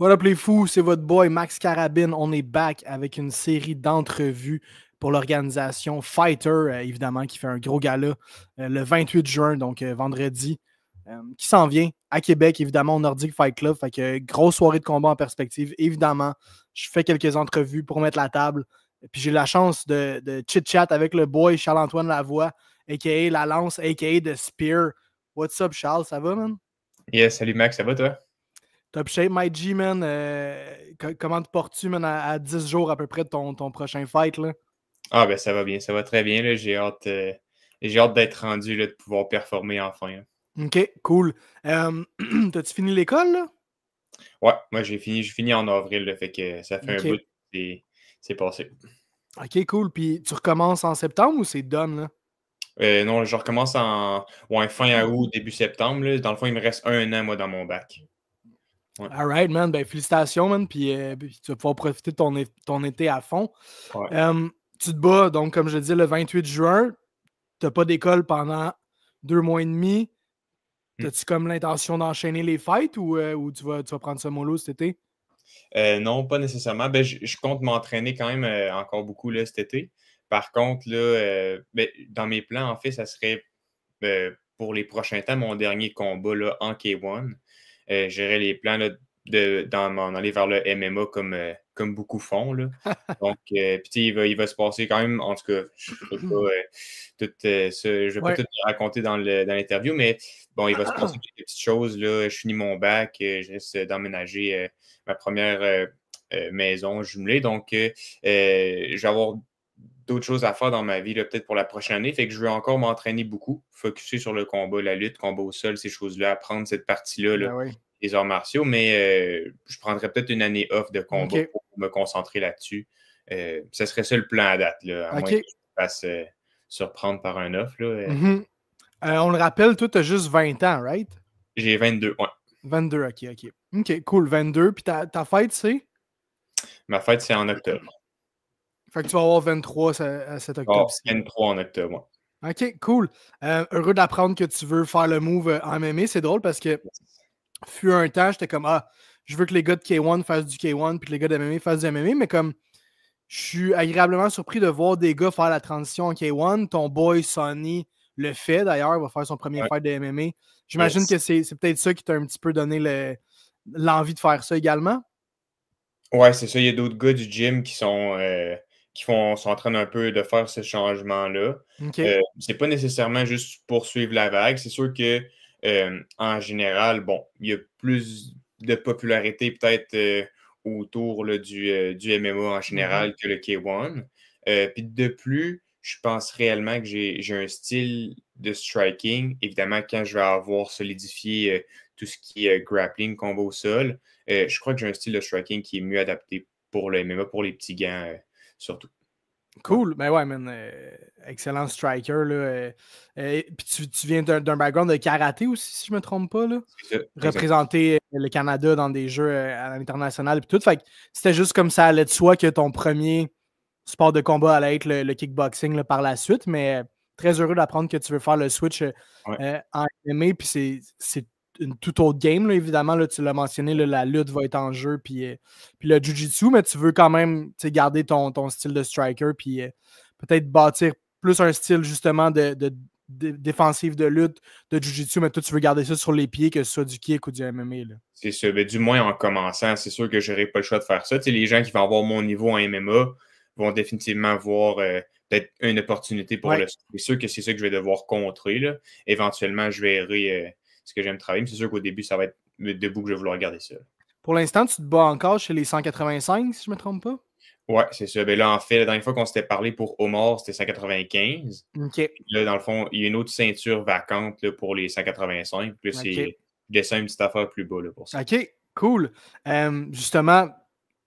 What up les fous, c'est votre boy Max Carabine. On est back avec une série d'entrevues pour l'organisation Fighter, évidemment, qui fait un gros gala le 28 juin, donc vendredi, qui s'en vient à Québec, évidemment, au Nordic Fight Club. Fait que grosse soirée de combat en perspective. Évidemment, je fais quelques entrevues pour mettre la table. Puis j'ai la chance de chit-chat avec le boy Charles-Antoine Lavoie, a.k.a. La Lance, a.k.a. The Spear. What's up, Charles? Ça va, man? Yes, salut Max, ça va toi? Top shape, my G, man. Comment te portes-tu, man, à 10 jours à peu près de ton prochain fight, là? Ah ben ça va bien, ça va très bien. Là. J'ai hâte d'être rendu là, de pouvoir performer enfin. Là. OK, cool. T'as-tu fini l'école, là? Ouais, moi j'ai fini en avril, là, fait que ça fait un bout OK. c'est passé. OK, cool. Puis tu recommences en septembre ou c'est done, là? Non, je recommence en ouais, fin août, début septembre. Là. Dans le fond, il me reste un an, moi, dans mon bac. Ouais. All right, man. Ben, félicitations, man. Puis tu vas pouvoir profiter de ton été à fond. Ouais. Tu te bats, donc, comme je le dis, le 28 juin. T'as pas d'école pendant 2 mois et demi. Hmm. T'as-tu comme l'intention d'enchaîner les fights ou tu vas prendre ça mollo cet été? Non, pas nécessairement. Ben, je compte m'entraîner quand même encore beaucoup là, cet été. Par contre, là, ben, dans mes plans, en fait, ça serait pour les prochains temps, mon dernier combat là, en K1. J'aurais les plans là, d'en aller vers le MMA comme beaucoup font. Là. Donc, puis il va se passer quand même, en tout cas, je ne peux pas, je vais pas Ouais. tout te raconter dans l'interview, mais bon, il va se passer quelques petites choses. Là. Je finis mon bac, je risque d'emménager ma première maison jumelée. Donc, je vais avoir d'autres choses à faire dans ma vie, peut-être pour la prochaine année. Fait que je veux encore m'entraîner beaucoup, focuser sur le combat, la lutte, combat au sol, ces choses-là, apprendre cette partie-là, là, Ben oui. les arts martiaux, mais je prendrais peut-être une année off de combat OK. pour me concentrer là-dessus. Ce serait ça le plan à date, là, à moins que OK. je me fasse surprendre par un off. Là, Mhm. On le rappelle, toi, tu as juste 20 ans, right? J'ai 22, ouais. 22, OK, OK. OK, cool, 22. Puis ta fête, c'est? Ma fête, c'est en octobre. Fait que tu vas avoir 23 à cet Ah, octobre-ci. 23 en octobre, OK, cool. Heureux d'apprendre que tu veux faire le move en MMA. C'est drôle parce que fut un temps, j'étais comme, je veux que les gars de K1 fassent du K1 puis que les gars de MMA fassent du MMA, mais comme, je suis agréablement surpris de voir des gars faire la transition en K1. Ton boy Sonny le fait d'ailleurs, il va faire son premier ouais. fight de MMA. Ouais. J'imagine que c'est peut-être ça qui t'a un petit peu donné l'envie de faire ça également. Ouais, c'est ça. Il y a d'autres gars du gym sont en train un peu de faire ce changement-là. OK. C'est pas nécessairement juste poursuivre la vague. C'est sûr que en général, bon, il y a plus de popularité peut-être autour là, du MMA en Mhm. général que le K1. Puis de plus, je pense réellement que j'ai un style de striking. Évidemment, quand je vais avoir solidifié tout ce qui est grappling, combo au sol, je crois que j'ai un style de striking qui est mieux adapté pour le MMA, pour les petits gants surtout. Ouais. Cool. Ben ouais, man. Excellent striker. Là, puis tu viens d'un background de karaté aussi, si je me trompe pas. Là. C'est ça, exact. Représenter le Canada dans des jeux à l'international et tout. Fait que c'était juste comme ça allait de soi que ton premier sport de combat allait être le kickboxing là, par la suite. Mais très heureux d'apprendre que tu veux faire le switch Ouais. en MMA. Puis c'est une toute autre game, là, évidemment. Là, tu l'as mentionné, là, la lutte va être en jeu. Puis le jiu-jitsu, mais tu veux quand même garder ton style de striker. Puis peut-être bâtir plus un style justement de défensif de lutte, de jiu-jitsu, mais toi, tu veux garder ça sur les pieds, que ce soit du kick ou du MMA. Là. C'est ça. Ben, du moins en commençant, c'est sûr que je n'aurai pas le choix de faire ça. Tu sais, les gens qui vont avoir mon niveau en MMA vont définitivement voir peut-être une opportunité pour Ouais. le. C'est sûr que c'est ça que je vais devoir contrer. Là. Éventuellement, je verrai ce que j'aime travailler. Mais c'est sûr qu'au début, ça va être debout que je vais vouloir garder ça. Pour l'instant, tu te bats encore chez les 185, si je ne me trompe pas? Ouais, c'est ça. Ben là, en fait, la dernière fois qu'on s'était parlé pour Omar, c'était 195. OK. Puis là, dans le fond, il y a une autre ceinture vacante là, pour les 185. Puis là, OK. je descends une petite affaire plus bas là, pour ça. OK. Cool. Justement,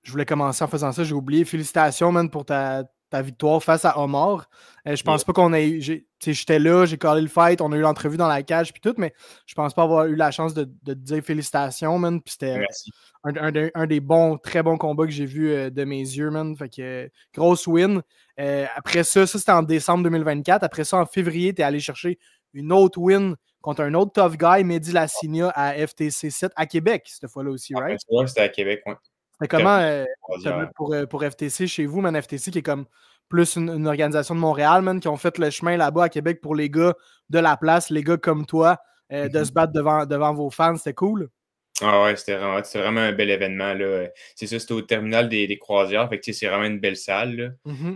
je voulais commencer en faisant ça, j'ai oublié. Félicitations, man, pour ta victoire face à Omar. Je pense Yeah. pas qu'on ait eu. J'étais là, j'ai collé le fight, on a eu l'entrevue dans la cage puis tout, mais je pense pas avoir eu la chance de te dire félicitations, man. Puis c'était Merci. un des très bons combats que j'ai vus de mes yeux, man. Fait que grosse win. Après ça c'était en décembre 2024. Après ça, en février, tu es allé chercher une autre win contre un autre tough guy, Mehdi Lassigna, à FTC 7 à Québec, cette fois-là aussi, right? Ouais, c'était à Québec, ouais. Mais comment pour FTC chez vous, man, FTC qui est comme plus une organisation de Montréal, man, qui ont fait le chemin là-bas à Québec pour les gars de la place, les gars comme toi, de se battre devant vos fans, c'était cool? Ah ouais, c'était vraiment un bel événement, là. C'est ça, c'était au terminal des croisières, fait que c'est vraiment une belle salle, là.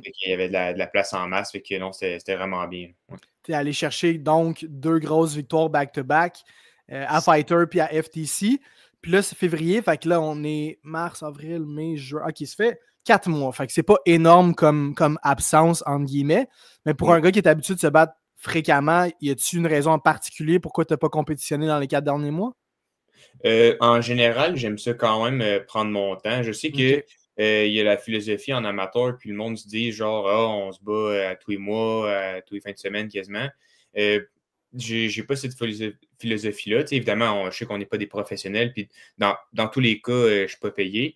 Fait qu'il y avait de la place en masse, fait que non, c'était vraiment bien. Ouais. Tu es allé chercher donc 2 grosses victoires back-to-back à Fighter puis à FTC. Puis là, c'est février, fait que là, on est mars, avril, mai, juin. OK, ça fait 4 mois. Fait que c'est pas énorme comme absence, entre guillemets. Mais pour un gars qui est habitué de se battre fréquemment, y a-t-il une raison en particulier pourquoi tu n'as pas compétitionné dans les 4 derniers mois? En général, j'aime ça quand même prendre mon temps. Je sais que il y a la philosophie en amateur, puis le monde se dit genre, on se bat à tous les mois, à tous les fins de semaine quasiment. J'ai pas cette philosophie-là. Évidemment, je sais qu'on n'est pas des professionnels, puis dans tous les cas, je ne suis pas payé.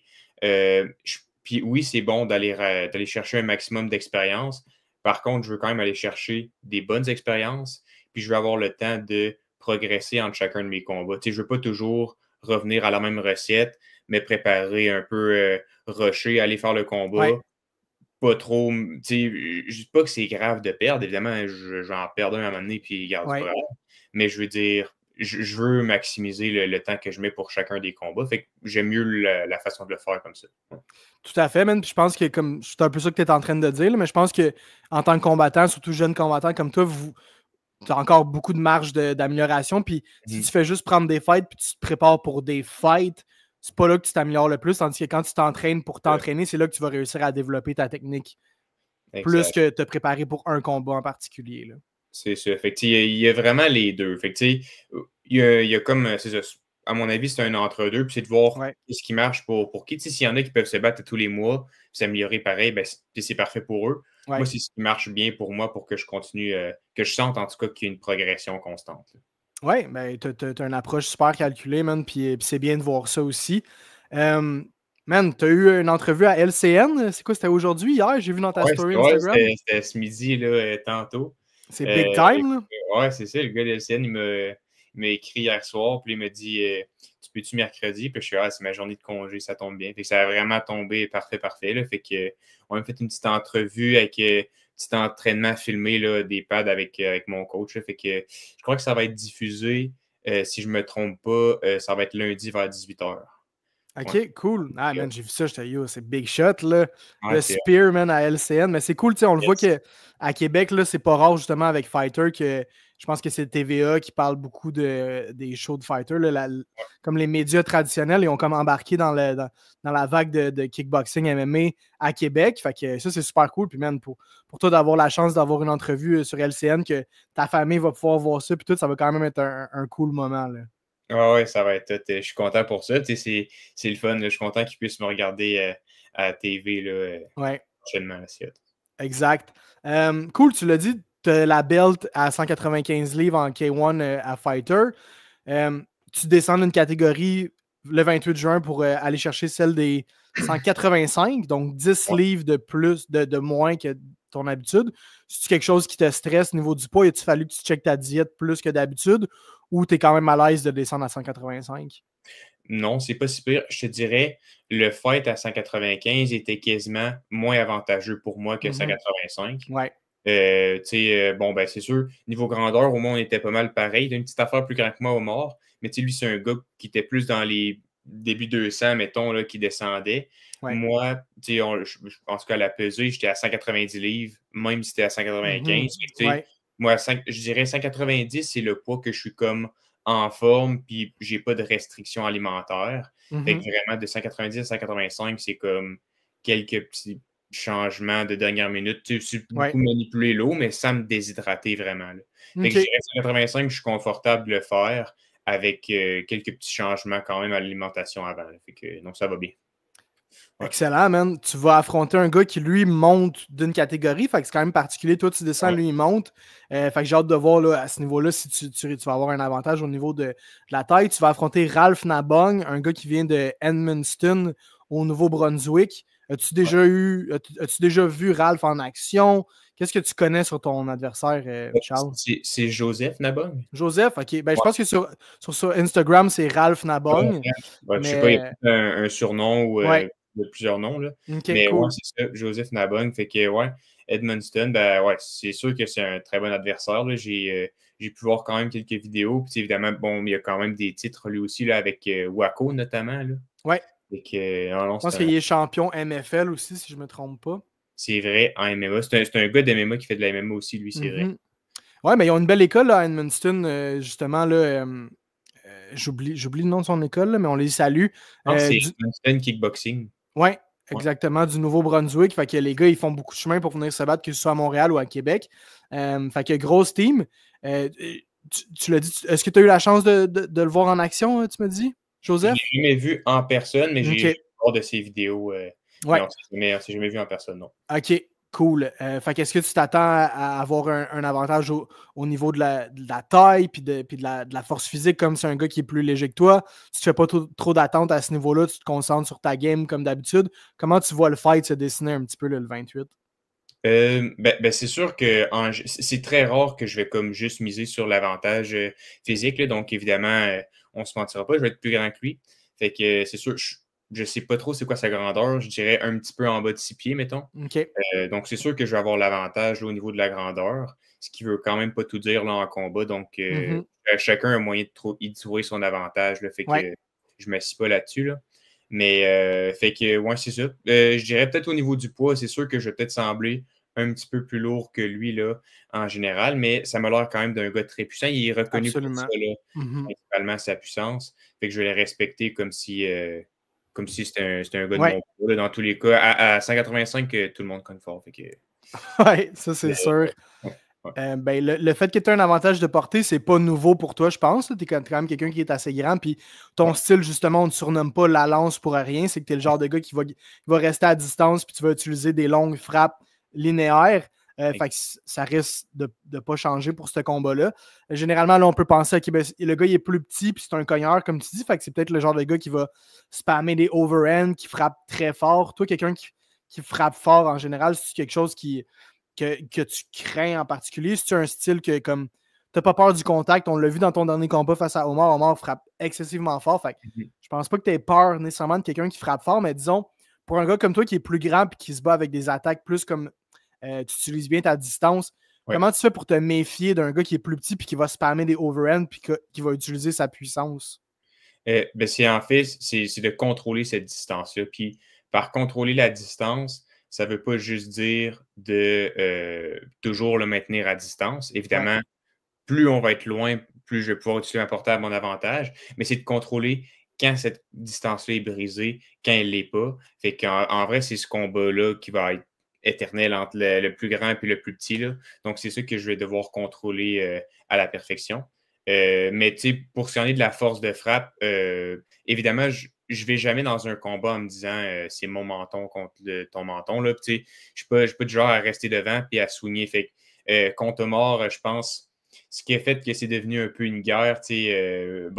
Puis oui, c'est bon d'aller chercher un maximum d'expérience. Par contre, je veux quand même aller chercher des bonnes expériences, puis je veux avoir le temps de progresser entre chacun de mes combats. Je ne veux pas toujours revenir à la même recette, mais préparer un peu rusher, aller faire le combat. Ouais. Pas trop. Je dis pas que c'est grave de perdre. Évidemment, je vais en perdre un à un moment donné, puis garde Ouais. pas. Mais je veux dire, je veux maximiser le temps que je mets pour chacun des combats. Fait que j'aime mieux la façon de le faire comme ça. Tout à fait, man. Puis je pense que, comme c'est un peu ça que tu es en train de dire, là, mais je pense que en tant que combattant, surtout jeune combattant comme toi, tu as encore beaucoup de marge d'amélioration. Puis si tu fais juste prendre des fights puis tu te prépares pour des fights, c'est pas là que tu t'améliores le plus. Tandis que quand tu t'entraînes pour t'entraîner, c'est là que tu vas réussir à développer ta technique. Exact. Plus que te préparer pour un combat en particulier. Là. C'est ça. Fait que, il y a vraiment les deux. Fait que, il y a comme, c'est ça. À mon avis, c'est un entre-deux. Puis c'est de voir ce qui marche pour qui. S'il y en a qui peuvent se battre tous les mois, s'améliorer pareil, ben, c'est parfait pour eux. Ouais. Moi, c'est ce qui marche bien pour moi pour que je continue, que je sente en tout cas qu'il y a une progression constante. Oui, ben, tu as une approche super calculée, man. Puis c'est bien de voir ça aussi. Man, tu as eu une entrevue à LCN. C'est quoi, c'était aujourd'hui, hier? J'ai vu dans ta story Instagram. C'était ce midi, là, tantôt. C'est big time, là? Ouais, c'est ça. Le gars de LCN, il m'a écrit hier soir, puis il m'a dit tu peux-tu mercredi? Puis je suis c'est ma journée de congé, ça tombe bien. Fait que ça a vraiment tombé parfait. Là. Fait que on a fait une petite entrevue avec un petit entraînement filmé là, des pads avec mon coach. Là. Fait que je crois que ça va être diffusé. Si je ne me trompe pas, ça va être lundi vers 18h. OK, cool. Ah, man, j'ai vu ça, j'étais c'est big shot, là. Le Spear, man, à LCN. Mais c'est cool, tu sais, on le voit qu'à Québec, là, c'est pas rare, justement, avec Fighter, que je pense que c'est TVA qui parle beaucoup des shows de Fighter. Là, comme les médias traditionnels, ils ont comme embarqué dans la vague de kickboxing MMA à Québec. Fait que ça, c'est super cool. Puis, man, pour toi d'avoir la chance d'avoir une entrevue sur LCN, que ta famille va pouvoir voir ça, puis tout, ça va quand même être un cool moment, là. Ah ouais, ça va être. Je suis content pour ça. C'est le fun. Là. Je suis content qu'ils puissent me regarder à la TV là, prochainement. Exact. Cool, tu l'as dit, tu as la belt à 195 livres en K1 à Fighter. Tu descends d'une catégorie le 28 juin pour aller chercher celle des 185, donc 10 livres de plus, de moins que ton habitude. C'est quelque chose qui te stresse au niveau du poids? A-t-il fallu que tu checkes ta diète plus que d'habitude ou tu es quand même à l'aise de descendre à 185? Non, c'est pas si pire. Je te dirais, le fight à 195 était quasiment moins avantageux pour moi que 185. Ouais. Bon, ben c'est sûr, niveau grandeur, au moins, on était pas mal pareil. Il a une petite affaire plus grande que moi au mort, mais lui, c'est un gars qui était plus dans les débuts 200, mettons, là, qui descendait. Ouais. Moi, en tout cas, à la pesée, j'étais à 190 livres, même si c'était à 195. Moi, je dirais 190, c'est le poids que je suis comme en forme, puis j'ai pas de restrictions alimentaires. Fait que vraiment, de 190 à 185, c'est comme quelques petits changements de dernière minute. C'est beaucoup manipuler l'eau, mais sans me déshydrater vraiment. Là. Fait que je dirais 185, je suis confortable de le faire avec quelques petits changements quand même à l'alimentation avant. Là. Fait que, donc, ça va bien. Ouais. Excellent, man. Tu vas affronter un gars qui, lui, monte d'une catégorie. Fait que c'est quand même particulier. Toi, tu descends, lui, il monte. Fait que j'ai hâte de voir là, à ce niveau-là si tu vas avoir un avantage au niveau de la taille. Tu vas affronter Ralph Nabong, un gars qui vient de Edmundston au Nouveau-Brunswick. As-tu déjà vu Ralph en action? Qu'est-ce que tu connais sur ton adversaire, Charles? C'est Joseph Nabong. Joseph, OK. Ben, je Ouais. pense que sur Instagram, c'est Ralph Nabong. Ouais, je sais pas, il y a Mais peut-être un surnom ou ouais. il y a plusieurs noms, là. OK, Mais ouais, cool. c'est ça, Joseph Nabong. Fait que ouais, Edmundston, ben ouais, c'est sûr que c'est un très bon adversaire, là. J'ai pu voir quand même quelques vidéos. Puis évidemment, bon, il y a quand même des titres lui aussi, là, avec Waco notamment, là. Ouais. Fait que, non, Je pense qu'il est champion MFL aussi, si je me trompe pas. c'est vrai, en MMA. C'est un gars d'MMA qui fait de la MMA aussi, lui, c'est vrai. Ouais, mais ils ont une belle école là, à Edmundston, justement. Là, j'oublie le nom de son école, là, mais on les salue. Ah, c'est Edmundston Kickboxing. Ouais, Ouais. exactement, du Nouveau-Brunswick. Fait que les gars, ils font beaucoup de chemin pour venir se battre, que ce soit à Montréal ou à Québec. Fait que grosse team. Tu l'as dit, est-ce que tu as eu la chance de le voir en action, tu me dis, Je Joseph? l'ai jamais vu en personne, mais j'ai OK. vu de ses vidéos. Mais Ouais. on s'est jamais vu en personne, non. OK, cool. Fait qu'est-ce que tu t'attends à avoir un avantage au niveau de la taille puis de la force physique, comme c'est un gars qui est plus léger que toi? Tu te fais pas trop d'attentes à ce niveau-là, tu te concentres sur ta game comme d'habitude. Comment tu vois le fight se dessiner un petit peu le 28? C'est sûr que c'est très rare que je vais comme juste miser sur l'avantage physique, là. Donc évidemment, on se mentira pas, je vais être plus grand que lui. Fait que c'est sûr, je sais pas trop c'est quoi sa grandeur. Je dirais un petit peu en bas de 6 pieds, mettons. OK. Donc c'est sûr que je vais avoir l'avantage là, au niveau de la grandeur, ce qui veut quand même pas tout dire là, en combat. Donc chacun a un moyen y trouver son avantage, là. Fait que Ouais. je ne m'assis pas là-dessus, là. Mais fait que ouais, c'est ça. Je dirais peut-être au niveau du poids, c'est sûr que je vais peut-être sembler un petit peu plus lourd que lui là, en général, mais ça m'a l'air quand même d'un gars très puissant. Il est reconnu pour ça, Absolument. là, principalement sa puissance. Fait que je vais le respecter comme si c'était un gars de Ouais. mon poids, là. Dans tous les cas, à 185, tout le monde connaît fort. Fait que, Ouais, ça c'est sûr. ouais, ouais. Ben, le fait que tu aies un avantage de portée, c'est pas nouveau pour toi, je pense. Tu es quand même quelqu'un qui est assez grand. Puis ton Ouais. style, justement, on ne te surnomme pas la lance pour rien. C'est que tu es le genre de gars qui va rester à distance puis tu vas utiliser des longues frappes linéaires. Fait que ça risque de ne pas changer pour ce combat-là. Généralement, là, on peut penser que le gars il est plus petit puis c'est un cogneur, comme tu dis. Fait que c'est peut-être le genre de gars qui va spammer des overhands, qui frappe très fort. Toi, quelqu'un qui frappe fort en général, c'est quelque chose que tu crains en particulier? C'est un style que, comme, t'as pas peur du contact? On l'a vu dans ton dernier combat face à Omar. Omar frappe excessivement fort. Fait que je pense pas que tu aies peur nécessairement de quelqu'un qui frappe fort, mais disons, pour un gars comme toi qui est plus grand et qui se bat avec des attaques plus comme tu utilises bien ta distance, Ouais. comment tu fais pour te méfier d'un gars qui est plus petit et qui va spammer des overhands et qui va utiliser sa puissance? En fait, c'est de contrôler cette distance-là. Puis, par contrôler la distance, ça ne veut pas juste dire de toujours le maintenir à distance. Ouais. Évidemment, plus on va être loin, plus je vais pouvoir utiliser un portable à mon avantage, mais c'est de contrôler quand cette distance-là est brisée, quand elle ne l'est pas. Fait qu'en vrai, c'est ce combat-là qui va être éternel entre le plus grand et le plus petit, là. Donc, c'est ça que je vais devoir contrôler à la perfection. Mais pour ce qui en est de la force de frappe, évidemment, je ne vais jamais dans un combat en me disant c'est mon menton contre ton menton. Là. Je ne suis pas du genre à rester devant et à soigner. Fait contre Omar, je pense ce qui a fait que c'est devenu un peu une guerre. J'ai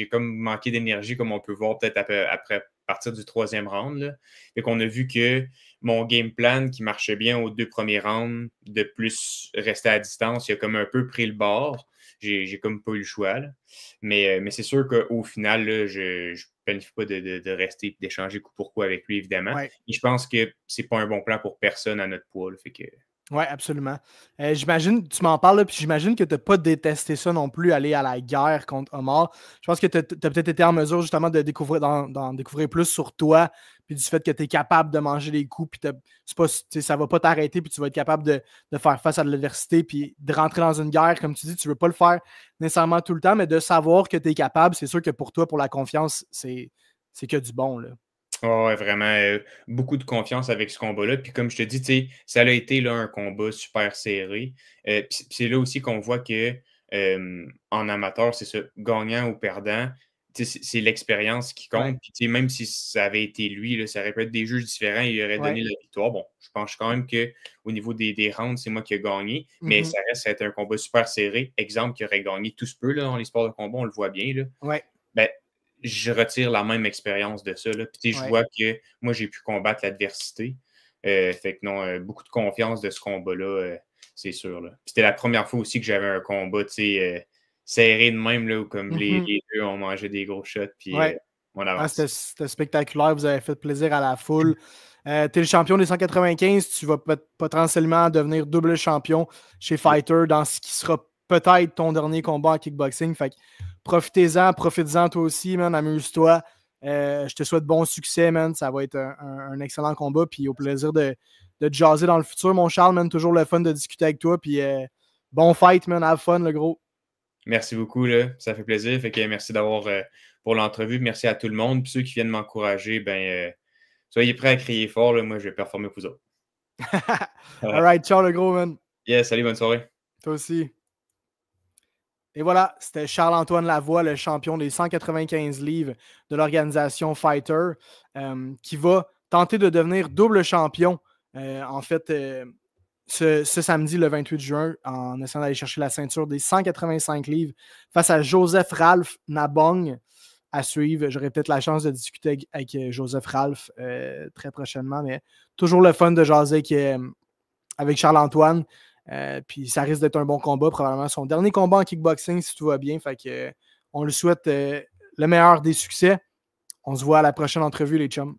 comme manqué d'énergie, comme on peut voir peut-être après partir du troisième round. Là. Fait qu'on a vu que mon game plan qui marchait bien aux 2 premiers rounds, de plus rester à distance, il a comme un peu pris le bord. J'ai comme pas eu le choix. Là. Mais c'est sûr qu'au final, là, je ne planifie pas de rester et d'échanger coup pour coup avec lui, évidemment. Ouais. Et je pense que c'est pas un bon plan pour personne à notre poids. Là, fait que... Oui, absolument. J'imagine, tu m'en parles, puis j'imagine que tu n'as pas détesté ça non plus, aller à la guerre contre Omar. Je pense que tu as peut-être été en mesure justement de découvrir, d'en découvrir plus sur toi, puis du fait que tu es capable de manger les coups, puis ça ne va pas t'arrêter, puis tu vas être capable de faire face à l'adversité, puis de rentrer dans une guerre, comme tu dis, tu ne veux pas le faire nécessairement tout le temps, mais de savoir que tu es capable, c'est sûr que pour toi, pour la confiance, c'est que du bon, là. Oh, ouais, vraiment, beaucoup de confiance avec ce combat-là. Puis comme je te dis, ça a été là, un combat super serré. Puis c'est là aussi qu'on voit que en amateur, c'est ça, gagnant ou perdant, c'est l'expérience qui Ouais. compte. Puis même si ça avait été lui, là, ça aurait pu être des juges différents, il aurait donné la victoire. Bon, je pense quand même qu'au niveau des rounds, c'est moi qui ai gagné, mais ça reste un combat super serré. Exemple qui aurait gagné tout se peut là, dans les sports de combat, on le voit bien. Là. Ouais. Ben, je retire la même expérience de ça. Là. Puis, je vois que moi, j'ai pu combattre l'adversité. Fait que non, beaucoup de confiance de ce combat-là, c'est sûr. C'était la première fois aussi que j'avais un combat serré de même, là, où comme les deux ont mangé des gros shots, puis Ouais. on avance. C'était spectaculaire, vous avez fait plaisir à la foule. Tu es le champion des 195, tu vas potentiellement devenir double champion chez Fighter dans ce qui sera peut-être ton dernier combat en kickboxing. Fait que profites-en toi aussi, man, amuse-toi. Je te souhaite bon succès, man. Ça va être un excellent combat. Puis au plaisir de te jaser dans le futur, mon Charles, man. Toujours le fun de discuter avec toi. Puis bon fight, man. Have fun, le gros. Merci beaucoup, là. Ça fait plaisir. Fait que merci d'avoir pour l'entrevue. Merci à tout le monde. Puis ceux qui viennent m'encourager, soyez prêts à crier fort. Là. Moi, je vais performer pour vous autres. All right, ciao, le gros, man. Yes, salut, bonne soirée. Toi aussi. Et voilà, c'était Charles-Antoine Lavoie, le champion des 195 livres de l'organisation Fighter, qui va tenter de devenir double champion, en fait, ce samedi, le 28 juin, en essayant d'aller chercher la ceinture des 185 livres face à Joseph Ralph Nabong. À suivre, j'aurai peut-être la chance de discuter avec Joseph Ralph très prochainement, mais toujours le fun de jaser avec Charles-Antoine. Puis ça risque d'être un bon combat, probablement son dernier combat en kickboxing si tout va bien. Fait que on lui souhaite le meilleur des succès. On se voit à la prochaine entrevue, les chums.